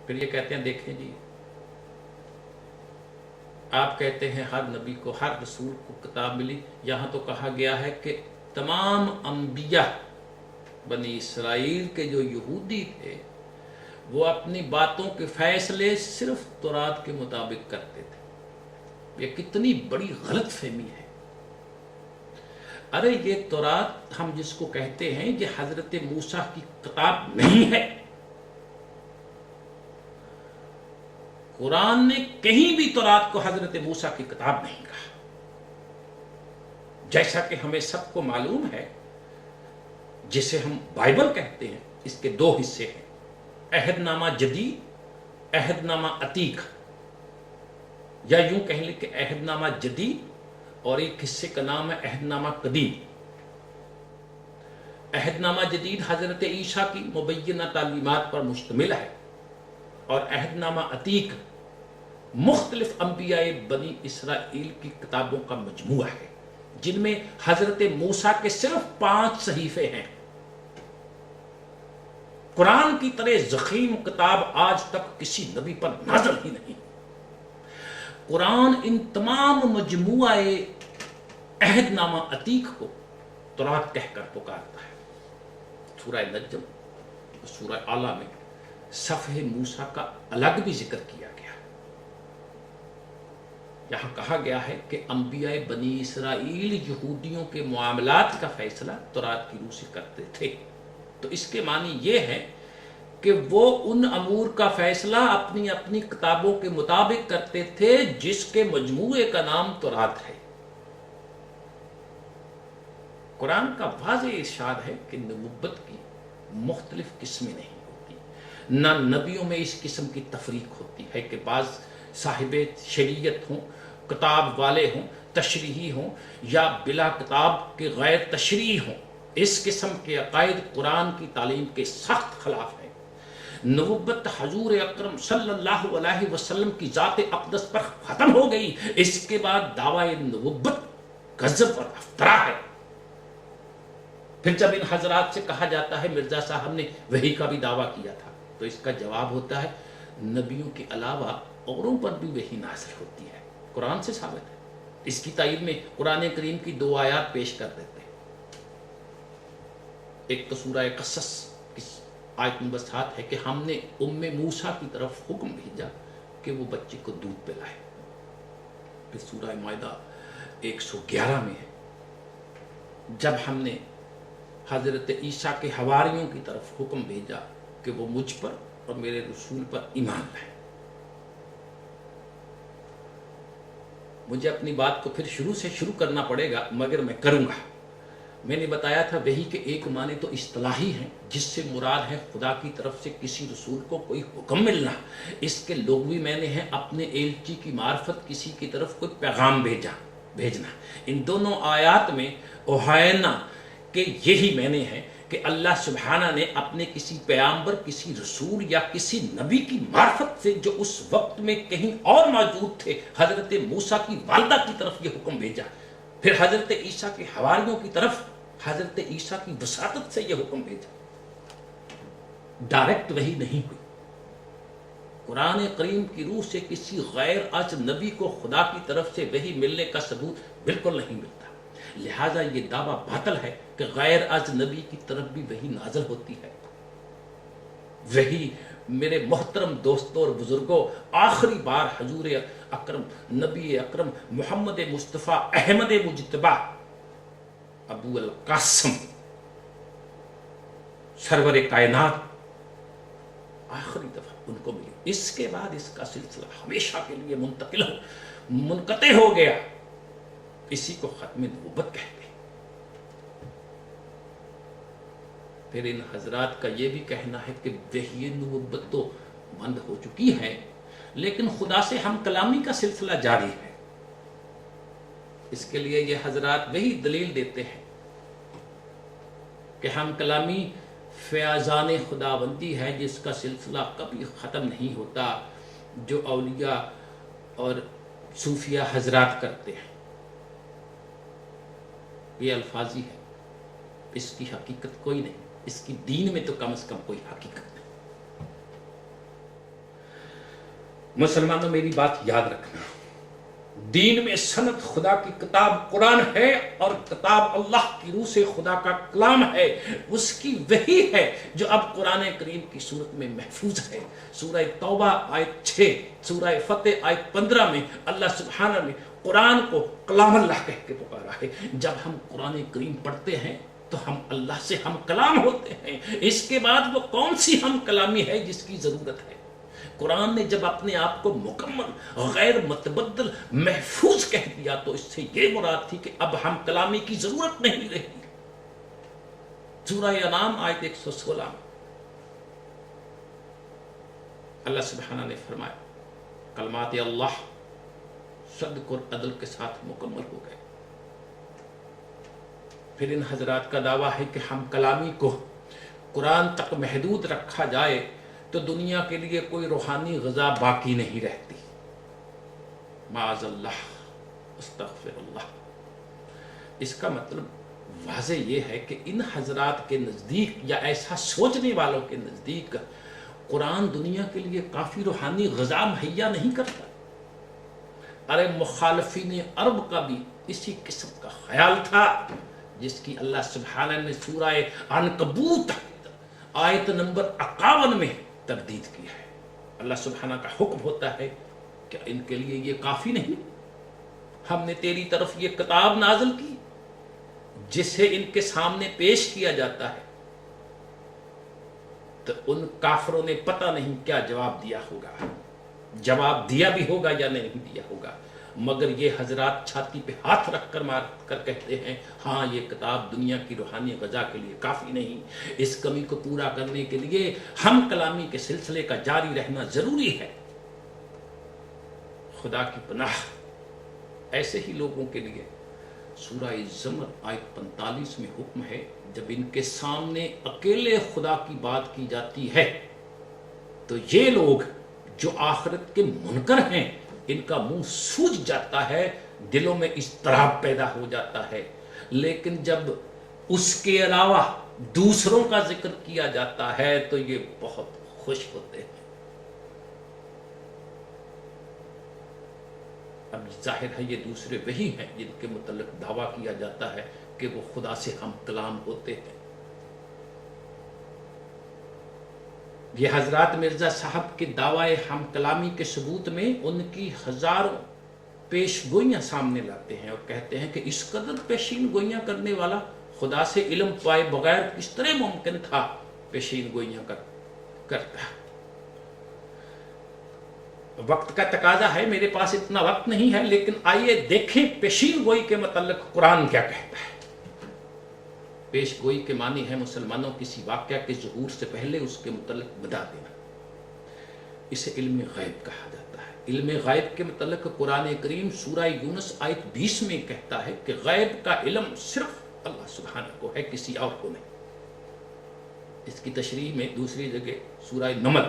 پھر یہ کہتے ہیں دیکھیں جی، آپ کہتے ہیں ہر نبی کو، ہر رسول کو کتاب ملی، یہاں تو کہا گیا ہے کہ تمام انبیاء بنی اسرائیل کے جو یہودی تھے وہ اپنی باتوں کے فیصلے صرف تورات کے مطابق کرتے تھے۔ یہ کتنی بڑی غلط فہمی ہے۔ ارے یہ تورات ہم جس کو کہتے ہیں یہ حضرت موسیٰ کی کتاب نہیں ہے۔ قرآن نے کہیں بھی تورات کو حضرت موسیٰ کی کتاب نہیں کہا، جیسا کہ ہمیں سب کو معلوم ہے جسے ہم بائبل کہتے ہیں، اس کے دو حصے ہیں، عہد نامہ جدید، عہد نامہ عتیق، یا یوں کہہ لیں کہ عہد نامہ جدید اور ایک حصے کا نام ہے عہد نامہ قدیم۔ عہد نامہ جدید حضرت عیسیٰ کی مبینہ تعلیمات پر مشتمل ہے، اور عہد نامہ عتیق مختلف انبیاء بنی اسرائیل کی کتابوں کا مجموعہ ہے، جن میں حضرت موسیٰ کے صرف 5 صحیفے ہیں۔ قرآن کی طرح ضخیم کتاب آج تک کسی نبی پر نازل ہی نہیں۔ قرآن ان تمام مجموعہ عہد نامہ عتیق کو تورات کہہ کر پکارتا ہے۔ سورہ نجم اور سورہ اعلیٰ میں صفحہ موسیٰ کا الگ بھی ذکر کیا گیا۔ یہاں کہا گیا ہے کہ انبیاء بنی اسرائیل یہودیوں کے معاملات کا فیصلہ تورات کی روح سے کرتے تھے، تو اس کے معنی یہ ہے کہ وہ ان امور کا فیصلہ اپنی اپنی کتابوں کے مطابق کرتے تھے جس کے مجموعے کا نام تورات ہے۔ قرآن کا واضح ارشاد ہے کہ نبوت کی مختلف قسمیں نہیں ہوتی، نہ نبیوں میں اس قسم کی تفریق ہوتی ہے کہ بعض صاحب شریعت ہوں، کتاب والے ہوں، تشریحی ہوں، یا بلا کتاب کے غیر تشریح ہوں۔ اس قسم کے عقائد قرآن کی تعلیم کے سخت خلاف ہیں۔ نبوت حضور اکرم صلی اللہ علیہ وسلم کی ذات اقدس پر ختم ہو گئی، اس کے بعد دعوی نبوت کذب اور افطرا ہے۔ پھر جب ان حضرات سے کہا جاتا ہے مرزا صاحب نے وحی کا بھی دعویٰ کیا تھا، تو اس کا جواب ہوتا ہے نبیوں کے علاوہ اوروں پر بھی وحی نازل ہوتی ہے، قرآن سے ثابت ہے۔ اس کی تائید میں قرآن کریم کی 2 آیات پیش کر دیتے ہیں۔ ایک تو سورہ قصص کی آیت نمبر 7 ہے کہ ہم نے موسیٰ کی طرف حکم بھیجا کہ وہ بچے کو دودھ پلائے۔ پھر سورہ مائدہ 111 میں ہے جب ہم نے حضرت عیسیٰ کے حواریوں کی طرف حکم بھیجا کہ وہ مجھ پر اور میرے رسول پر ایمان لائیں۔ مجھے اپنی بات کو پھر شروع سے شروع کرنا پڑے گا، مگر میں کروں گا۔ میں نے بتایا تھا وحی کے ایک معنی تو اصطلاحی ہیں، جس سے مراد ہے خدا کی طرف سے کسی رسول کو کوئی حکم ملنا۔ اس کے لغوی معنی ہیں اپنے ایلچی کی معرفت کسی کی طرف کوئی پیغام بھیجنا۔ ان دونوں آیات میں اوہینا کہ یہی معنی ہے کہ اللہ سبحانہ نے اپنے کسی پیغمبر، کسی رسول یا کسی نبی کی معرفت سے جو اس وقت میں کہیں اور موجود تھے، حضرت موسیٰ کی والدہ کی طرف یہ حکم بھیجا۔ پھر حضرت عیسیٰ کے حواریوں کی طرف حضرت عیسیٰ کی وساطت سے یہ حکم بھیجا۔ ڈائریکٹ وحی نہیں ہوئی۔ قرآن کریم کی روح سے کسی غیر اجنبی کو خدا کی طرف سے وحی ملنے کا ثبوت بالکل نہیں ملتا، لہذا یہ دعویٰ باطل ہے کہ غیر اجنبی کی طرف بھی وحی نازل ہوتی ہے۔ وحی میرے محترم دوستوں اور بزرگوں آخری بار حضور اکرم نبی اکرم محمد مصطفیٰ احمد مجتبیٰ ابو القاسم سرور کائنات آخری دفعہ ان کو ملی۔ اس کے بعد اس کا سلسلہ ہمیشہ کے لیے منقطع ہو گیا۔ اسی کو ختم نبوت کہتے ہیں۔ پھر ان حضرات کا یہ بھی کہنا ہے کہ وحی نبوت تو بند ہو چکی ہے، لیکن خدا سے ہم کلامی کا سلسلہ جاری ہے۔ اس کے لیے یہ حضرات وہی دلیل دیتے ہیں کہ ہم کلامی فیاضان خداوندی ہے جس کا سلسلہ کبھی ختم نہیں ہوتا، جو اولیاء اور صوفیہ حضرات کرتے ہیں۔ یہ الفاظی ہے، اس کی حقیقت کوئی نہیں، اس کی دین میں تو کم از کم کوئی حقیقت نہیں۔ مسلمانوں میری بات یاد رکھنا، دین میں سند خدا کی کتاب قرآن ہے اور کتاب اللہ کی روح سے خدا کا کلام ہے، اس کی وحی ہے جو اب قرآن کریم کی صورت میں محفوظ ہے۔ سورہ توبہ آیت 6، سورہ فتح آیت 15 میں اللہ سبحانہ نے قرآن کو کلام اللہ کہہ کے پکارا ہے۔ جب ہم قرآن کریم پڑھتے ہیں تو ہم اللہ سے ہم کلام ہوتے ہیں، اس کے بعد وہ کون سی ہم کلامی ہے جس کی ضرورت ہے؟ قرآن نے جب اپنے آپ کو مکمل غیر متبدل محفوظ کہہ دیا تو اس سے یہ مراد تھی کہ اب ہم کلامی کی ضرورت نہیں رہی۔ سورہ انعام آیت 116 میں اللہ سبحانہ نے فرمایا کلمات اللہ صدق اور عدل کے ساتھ مکمل ہو گئے۔ پھر ان حضرات کا دعویٰ ہے کہ ہم کلامی کو قرآن تک محدود رکھا جائے تو دنیا کے لیے کوئی روحانی غذا باقی نہیں رہتی۔ معاذ اللہ، استغفر اللہ۔ اس کا مطلب واضح یہ ہے کہ ان حضرات کے نزدیک یا ایسا سوچنے والوں کے نزدیک قرآن دنیا کے لیے کافی روحانی غذا مہیا نہیں کرتا۔ ارے مخالفین عرب کا بھی اسی قسم کا خیال تھا، جس کی اللہ سبحانہ نے سورہ عنکبوت آیت نمبر 51 میں تردید کی ہے۔ اللہ سبحانہ کا حکم ہوتا ہے کہ ان کے لیے یہ کافی نہیں، ہم نے تیری طرف یہ کتاب نازل کی جسے ان کے سامنے پیش کیا جاتا ہے، تو ان کافروں نے پتہ نہیں کیا جواب دیا ہوگا، جواب دیا بھی ہوگا یا نہیں دیا ہوگا، مگر یہ حضرات چھاتی پہ ہاتھ رکھ کر مار کر کہتے ہیں ہاں یہ کتاب دنیا کی روحانی غذا کے لیے کافی نہیں، اس کمی کو پورا کرنے کے لیے ہم کلامی کے سلسلے کا جاری رہنا ضروری ہے۔ خدا کی پناہ، ایسے ہی لوگوں کے لیے سورہ زمر آیت 45 میں حکم ہے جب ان کے سامنے اکیلے خدا کی بات کی جاتی ہے تو یہ لوگ جو آخرت کے منکر ہیں ان کا منہ سوج جاتا ہے، دلوں میں اضطراب پیدا ہو جاتا ہے، لیکن جب اس کے علاوہ دوسروں کا ذکر کیا جاتا ہے تو یہ بہت خوش ہوتے ہیں۔ اب ظاہر ہے یہ دوسرے وہی ہیں جن کے متعلق دعویٰ کیا جاتا ہے کہ وہ خدا سے ہم کلام ہوتے ہیں۔ یہ حضرات مرزا صاحب کے دعوی ہم کلامی کے ثبوت میں ان کی ہزاروں پیش گوئیاں سامنے لاتے ہیں اور کہتے ہیں کہ اس قدر پیشین گوئیاں کرنے والا خدا سے علم پائے بغیر کس طرح ممکن تھا پیشین گوئیاں کرتا۔ وقت کا تقاضا ہے، میرے پاس اتنا وقت نہیں ہے، لیکن آئیے دیکھیں پیشین گوئی کے متعلق قرآن کیا کہتا ہے۔ پیش گوئی کے معنی ہے مسلمانوں کسی واقعہ کے ظہور سے پہلے اس کے متعلق بتا دینا، اسے علم غیب کہا جاتا ہے۔ علم غیب کے متعلق قرآن کریم سورہ یونس آیت 20 میں کہتا ہے کہ غیب کا علم صرف اللہ سبحانہ کو ہے، کسی اور کو نہیں۔ اس کی تشریح میں دوسری جگہ سورہ نمل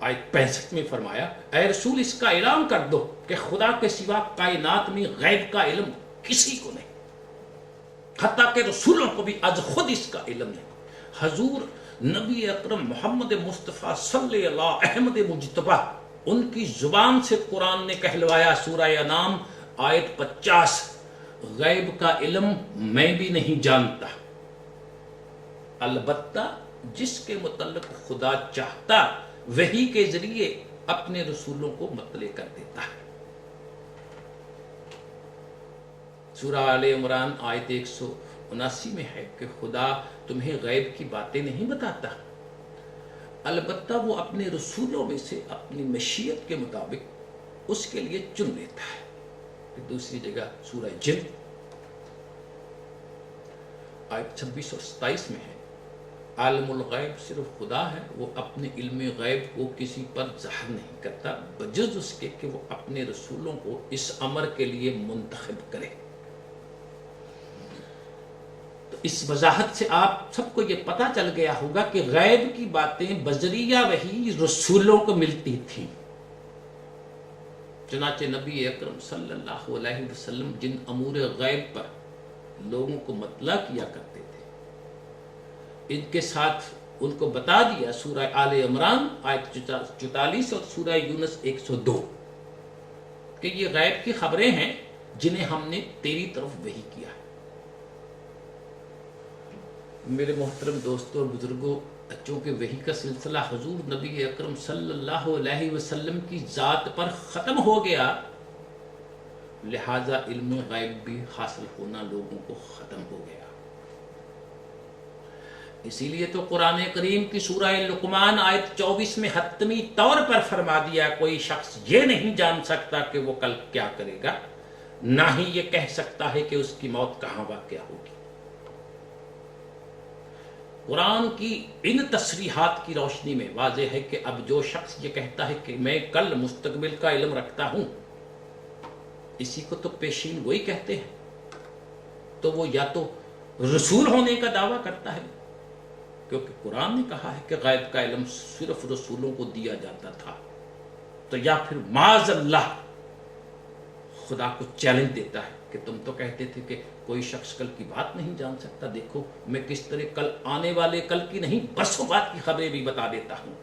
آیت 65 میں فرمایا اے رسول اس کا اعلان کر دو کہ خدا کے سوا کائنات میں غیب کا علم کسی کو نہیں، حتیٰ کہ رسولوں کو بھی از خود اس کا علم نہیں۔ حضور نبی اکرم محمد مصطفیٰ صلی اللہ احمد مجتبی ان کی زبان سے قرآن نے کہلوایا سورہ انعام آیت 50 غیب کا علم میں بھی نہیں جانتا، البتہ جس کے متعلق خدا چاہتا وحی کے ذریعے اپنے رسولوں کو مطلع کر دیتا ہے۔ سورہ آل عمران آیت 179 میں ہے کہ خدا تمہیں غیب کی باتیں نہیں بتاتا، البتہ وہ اپنے رسولوں میں سے اپنی مشیت کے مطابق اس کے لیے چن لیتا ہے۔ پھر دوسری جگہ سورہ جن آیت 26 اور 27 میں ہے عالم الغیب صرف خدا ہے، وہ اپنے علم غیب کو کسی پر ظاہر نہیں کرتا بجز اس کے کہ وہ اپنے رسولوں کو اس امر کے لیے منتخب کرے۔ تو اس وضاحت سے آپ سب کو یہ پتہ چل گیا ہوگا کہ غیب کی باتیں بذریعہ وحی رسولوں کو ملتی تھیں۔ چنانچہ نبی اکرم صلی اللہ علیہ وسلم جن امور غیب پر لوگوں کو مطلع کیا کرتے تھے ان کے ساتھ ان کو بتا دیا سورہ آل عمران آیت 44 اور سورہ یونس 102 کہ یہ غیب کی خبریں ہیں جنہیں ہم نے تیری طرف وحی کیا ہے۔ میرے محترم دوستوں اور بزرگوں، چونکہ وحی کا سلسلہ حضور نبی اکرم صلی اللہ علیہ وسلم کی ذات پر ختم ہو گیا، لہذا علم غیب بھی حاصل ہونا لوگوں کو ختم ہو گیا۔ اسی لیے تو قرآن کریم کی سورہ لقمان آیت 24 میں حتمی طور پر فرما دیا کوئی شخص یہ نہیں جان سکتا کہ وہ کل کیا کرے گا، نہ ہی یہ کہہ سکتا ہے کہ اس کی موت کہاں واقع ہوگی۔ قرآن کی ان تصریحات کی روشنی میں واضح ہے کہ اب جو شخص یہ کہتا ہے کہ میں کل مستقبل کا علم رکھتا ہوں، اسی کو تو پیشین گوئی کہتے ہیں، تو وہ یا تو رسول ہونے کا دعویٰ کرتا ہے، کیونکہ قرآن نے کہا ہے کہ غیب کا علم صرف رسولوں کو دیا جاتا تھا، تو یا پھر معاذ اللہ خدا کو چیلنج دیتا ہے کہ تم تو کہتے تھے کہ کوئی شخص کل کی بات نہیں جان سکتا، دیکھو میں کس طرح کل آنے والے کل کی نہیں برسوں بعد کی خبریں بھی بتا دیتا ہوں۔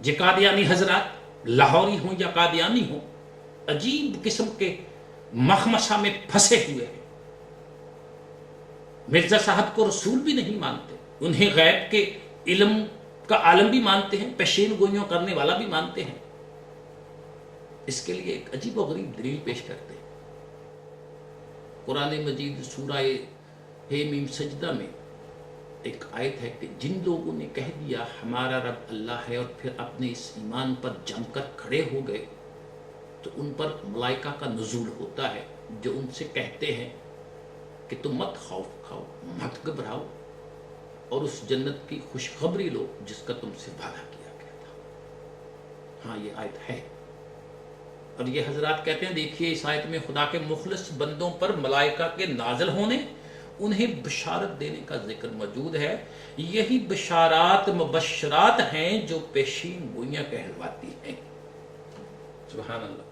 یہ قادیانی حضرات لاہوری ہوں یا قادیانی ہوں، عجیب قسم کے مخمصہ میں پھنسے ہوئے ہیں۔ مرزا صاحب کو رسول بھی نہیں مانتے، انہیں غیب کے علم کا عالم بھی مانتے ہیں، پیشین گوئیوں کرنے والا بھی مانتے ہیں۔ اس کے لیے ایک عجیب و غریب دلیل پیش کرتے ہیں۔ قرآن مجید سورہ حمیم سجدہ میں ایک آیت ہے کہ جن لوگوں نے کہہ دیا ہمارا رب اللہ ہے اور پھر اپنے اس ایمان پر جم کر کھڑے ہو گئے، تو ان پر ملائکہ کا نزول ہوتا ہے جو ان سے کہتے ہیں کہ تم مت خوف کھاؤ، مت گھبراؤ، اور اس جنت کی خوشخبری لو جس کا تم سے وعدہ کیا گیا تھا۔ ہاں یہ آیت ہے، اور یہ حضرات کہتے ہیں دیکھیے اس آیت میں خدا کے مخلص بندوں پر ملائکہ کے نازل ہونے، انہیں بشارت دینے کا ذکر موجود ہے۔ یہی بشارات مبشرات ہیں جو پیشین گوئیاں کہلواتی ہیں۔ سبحان اللہ۔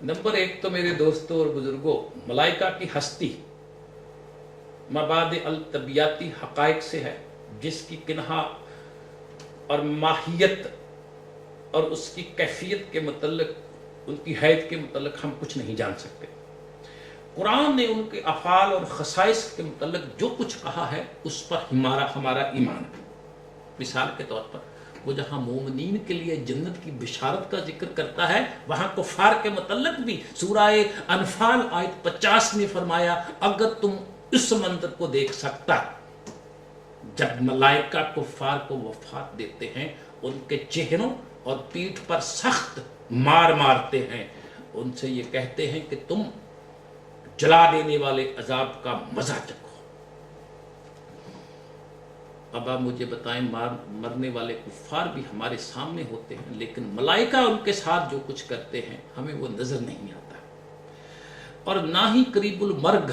نمبر ایک تو میرے دوستوں اور بزرگوں، ملائکہ کی ہستی مبادئ الطبیعتی حقائق سے ہے، جس کی کنہا اور ماہیت اور اس کی کیفیت کے متعلق، ان کی حیثیت کے متعلق ہم کچھ نہیں جان سکتے۔ قرآن نے ان کے افعال اور خصائص کے متعلق جو کچھ کہا ہے اس پر ہمارا ایمان ہے۔ مثال کے طور پر وہ جہاں مومنین کے لیے جنت کی بشارت کا ذکر کرتا ہے، وہاں کفار کے متعلق بھی سورہ انفال آیت 50 میں فرمایا اگر تم اس منظر کو دیکھ سکتا جب ملائکہ کفار کو وفات دیتے ہیں، ان کے چہروں اور پیٹھ پر سخت مار مارتے ہیں، ان سے یہ کہتے ہیں کہ تم جلا دینے والے عذاب کا مزہ چکھو۔ اب آپ مجھے بتائیں، مرنے والے کفار بھی ہمارے سامنے ہوتے ہیں، لیکن ملائکہ ان کے ساتھ جو کچھ کرتے ہیں ہمیں وہ نظر نہیں آتا، اور نہ ہی قریب المرگ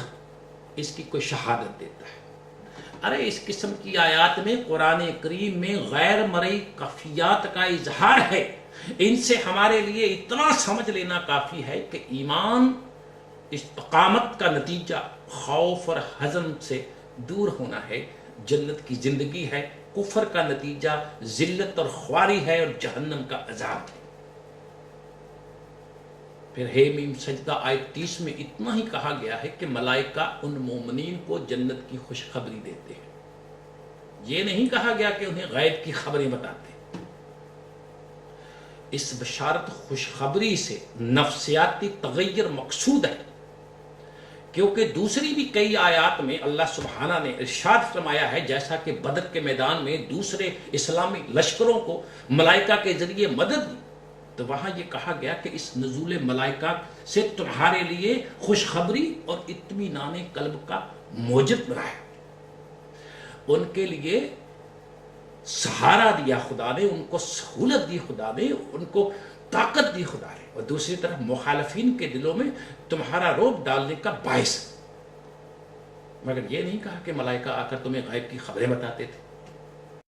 اس کی کوئی شہادت دیتا ہے۔ ارے اس قسم کی آیات میں قرآن کریم میں غیر مرئی کفیات کا اظہار ہے، ان سے ہمارے لیے اتنا سمجھ لینا کافی ہے کہ ایمان استقامت کا نتیجہ خوف اور حزن سے دور ہونا ہے، جنت کی زندگی ہے، کفر کا نتیجہ ذلت اور خواری ہے اور جہنم کا عذاب ہے۔ پھر حمیم سجدہ آیت 30 میں اتنا ہی کہا گیا ہے کہ ملائکہ ان مومنین کو جنت کی خوشخبری دیتے ہیں، یہ نہیں کہا گیا کہ انہیں غیب کی خبریں بتاتے۔ اس بشارت خوشخبری سے نفسیاتی تغیر مقصود ہے، کیونکہ دوسری بھی کئی آیات میں اللہ سبحانہ نے ارشاد فرمایا ہے، جیسا کہ بدر کے میدان میں دوسرے اسلامی لشکروں کو ملائکہ کے ذریعے مدد دی، تو وہاں یہ کہا گیا کہ اس نزول ملائکہ سے تمہارے لیے خوشخبری اور اطمینان قلب کا موجب بنا ہے۔ ان کے لیے سہارا دیا خدا نے، ان کو سہولت دی خدا نے، ان کو طاقت دی خدا نے، اور دوسری طرف مخالفین کے دلوں میں تمہارا رعب ڈالنے کا باعث ہے۔ مگر یہ نہیں کہا کہ ملائکہ آ کر تمہیں غیب کی خبریں بتاتے تھے۔